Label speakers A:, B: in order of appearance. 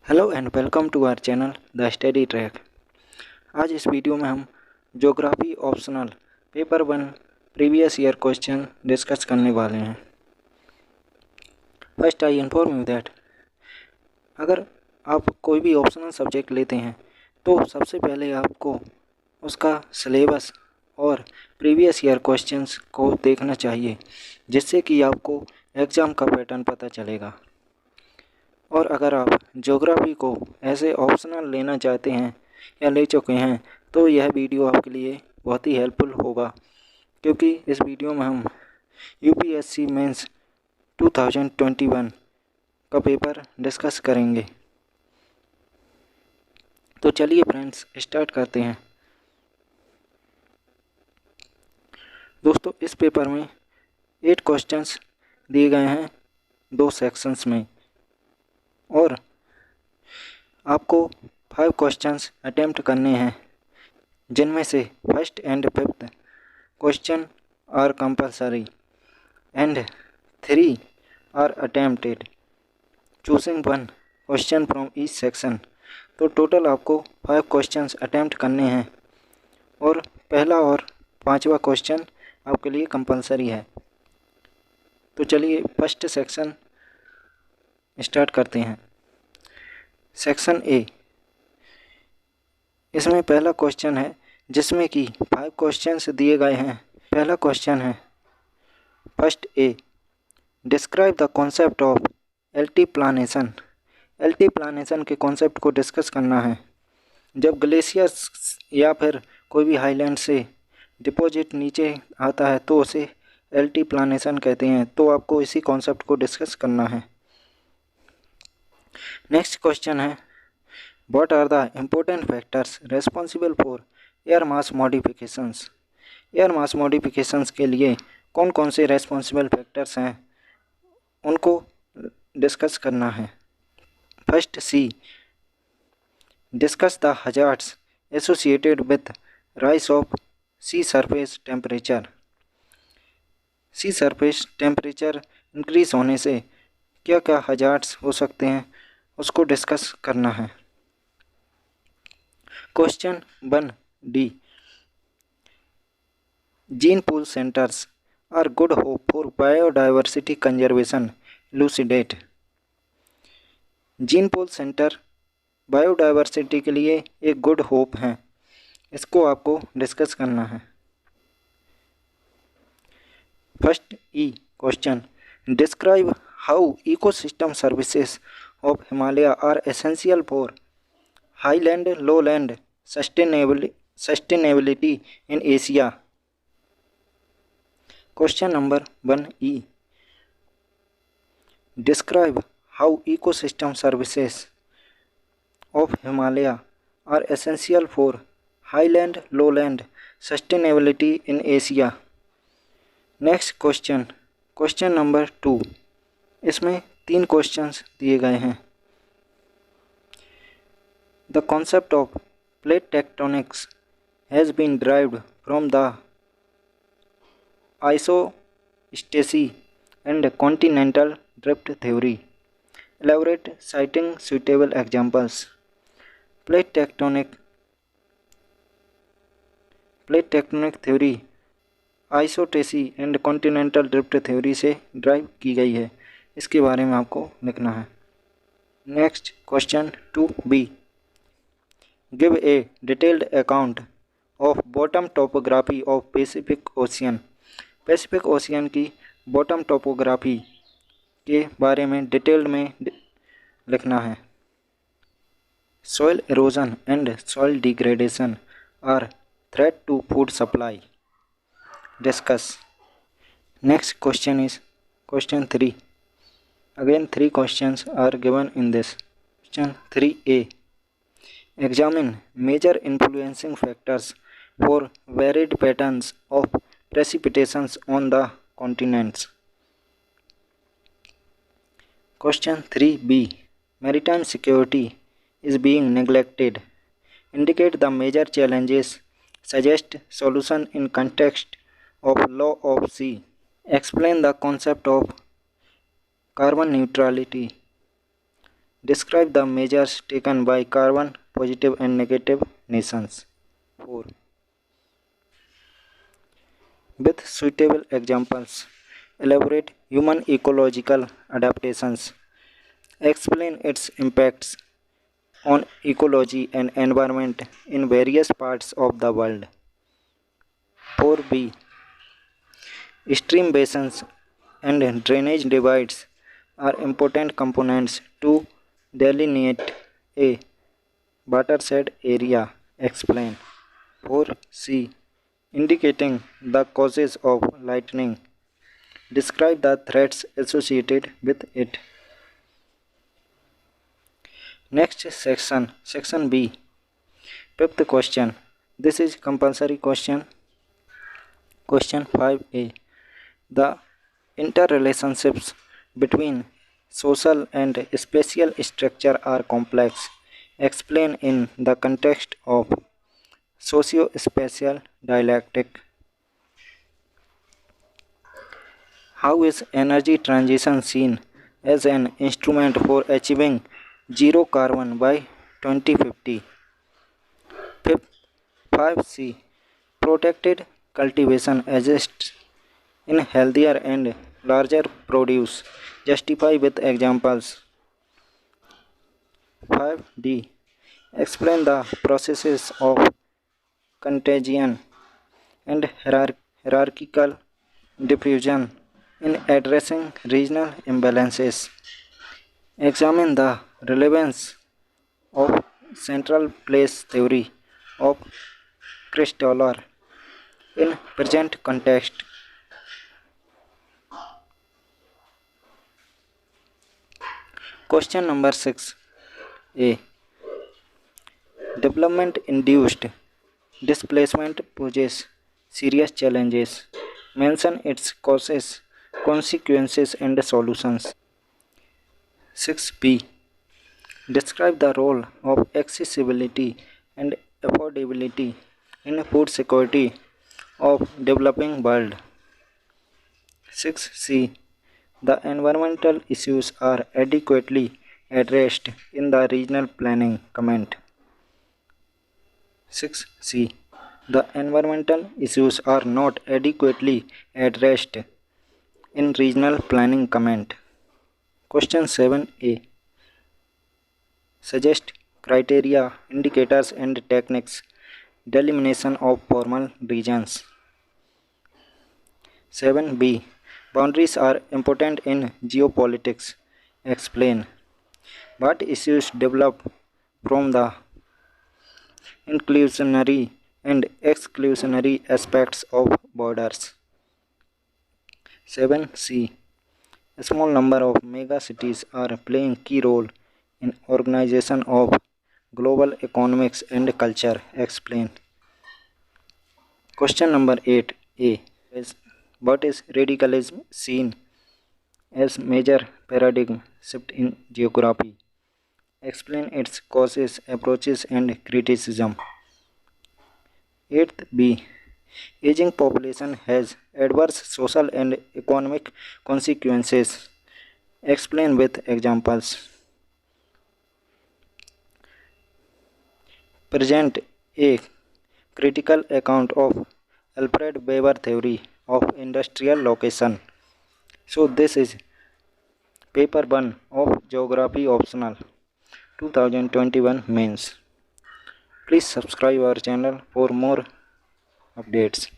A: Hello and welcome to our channel the study track. आज इस video में हम geography optional paper 1 previous year question discuss करने वाले हैं। First I inform you that अगर आप कोई भी ऑप्शनल सब्जेक्ट लेते हैं तो सबसे पहले आपको उसका सिलेबस और प्रीवियस ईयर क्वेश्चंस को देखना चाहिए, जिससे कि आपको एग्ज़ाम का पैटर्न पता चलेगा। और अगर आप ज्योग्राफी को ऐसे ऑप्शनल लेना चाहते हैं या ले चुके हैं तो यह वीडियो आपके लिए बहुत ही हेल्पफुल होगा, क्योंकि इस वीडियो में हम यूपीएससी मेंस 2021 का पेपर डिस्कस करेंगे। तो चलिए फ्रेंड्स स्टार्ट करते हैं। दोस्तों, इस पेपर में 8 क्वेश्चंस दिए गए हैं 2 सेक्शंस में, और आपको 5 क्वेश्चंस अटेम्प्ट करने हैं, जिनमें से first and fifth question are compulsory and 3 are attempted, choosing 1 question from each section. तो टोटल आपको 5 क्वेश्चंस अटेम्प्ट करने हैं, और पहला और 5वां क्वेश्चन आपके लिए कंपलसरी है। तो चलिए फर्स्ट सेक्शन स्टार्ट करते हैं। सेक्शन ए, इसमें पहला क्वेश्चन है जिसमें कि 5 क्वेश्चंस दिए गए हैं। पहला क्वेश्चन है first A, describe the concept of altiplanation. Altiplanation के कॉन्सेप्ट को डिस्कस करना है। जब ग्लेशियर्स या फिर कोई भी हाईलैंड से डिपॉजिट नीचे आता है तो उसे एल्टीप्लानेशन कहते हैं। तो आपको इसी कॉन्सेप्ट को डिस्कस करना है। नेक्स्ट क्वेश्चन है, what are the important factors responsible for air mass modifications. Air mass modifications के लिए कौन कौन से रेस्पॉन्सिबल फैक्टर्स हैं, उनको डिस्कस करना है। First C, discuss the hazards associated with rise of sea surface temperature. Sea surface temperature increase होने से क्या क्या हजार्ड्स हो सकते हैं, उसको डिस्कस करना है। Question 1 D, gene pool centres are good hope for biodiversity conservation, elucidate. Gene pool centre biodiversity के लिए एक गुड होप है, इसको आपको डिस्कस करना है। First E question, describe how ecosystem services of Himalaya are essential for highland lowland sustainability in Asia. Question number 1 E, describe how ecosystem services of Himalaya are essential for highland lowland sustainability in Asia. Next question, question number 2, इसमें 3 questions दिए गए हैं। The concept of plate tectonics has been derived from the isostasy and continental drift theory. Elaborate citing suitable examples. Plate tectonic theory isostasy and continental drift theory से derive की गई है, इसके बारे में आपको लिखना है। Next question 2b, give a detailed account of bottom topography of Pacific Ocean. Pacific Ocean की बॉटम टोपोग्राफी के बारे में डिटेल्ड में लिखना है। Soil erosion and soil degradation are threat to food supply, discuss. Next question is question 3, again 3 questions are given in this. Question 3a, examine major influencing factors for varied patterns of precipitations on the continents. Question 3b, maritime security is being neglected. Indicate the major challenges. Suggest solution in context of law of sea. Explain the concept of carbon neutrality. Describe the measures taken by carbon positive and negative nations. 4. With suitable examples, elaborate human ecological adaptations. Explain its impacts on ecology and environment in various parts of the world. 4b. Stream basins and drainage divides are important components to delineate a watershed area. Explain. 4c. Indicating the causes of lightning. Describe the threats associated with it. Next section, section B. Fifth question. This is compulsory question. Question 5a. The interrelationships between social and spatial structure are complex. Explain in the context of socio-spatial dialectic. How is energy transition seen as an instrument for achieving zero carbon by 2050? 5c. Protected cultivation assists in healthier and larger produce. Justify with examples. 5d. Explain the processes of contagion and hierarchical diffusion in addressing regional imbalances. Examine the relevance of central place theory of Christoller in present context. Question number 6a. Development induced displacement poses serious challenges. Mention its causes, consequences, and solutions. 6b. Describe the role of accessibility and affordability in food security of developing world. 6c. The environmental issues are adequately addressed in the regional planning. Comment. 6c. The environmental issues are not adequately addressed in regional planning. Comment. Question 7a. Suggest criteria, indicators, and techniques. Delimitation of formal regions. 7b. Boundaries are important in geopolitics. Explain. What issues develop from the inclusionary and exclusionary aspects of borders. 7c. A small number of mega cities are playing key role in organization of global economics and culture. Explain. Question number 8a is what is radicalism seen as major paradigm shift in geography? Explain its causes, approaches, and criticism. 8b. Aging population has adverse social and economic consequences. Explain with examples. Present a critical account of Alfred Weber theory of industrial location. So this is paper 1 of geography optional 2021 mains. Please subscribe our channel for more updates.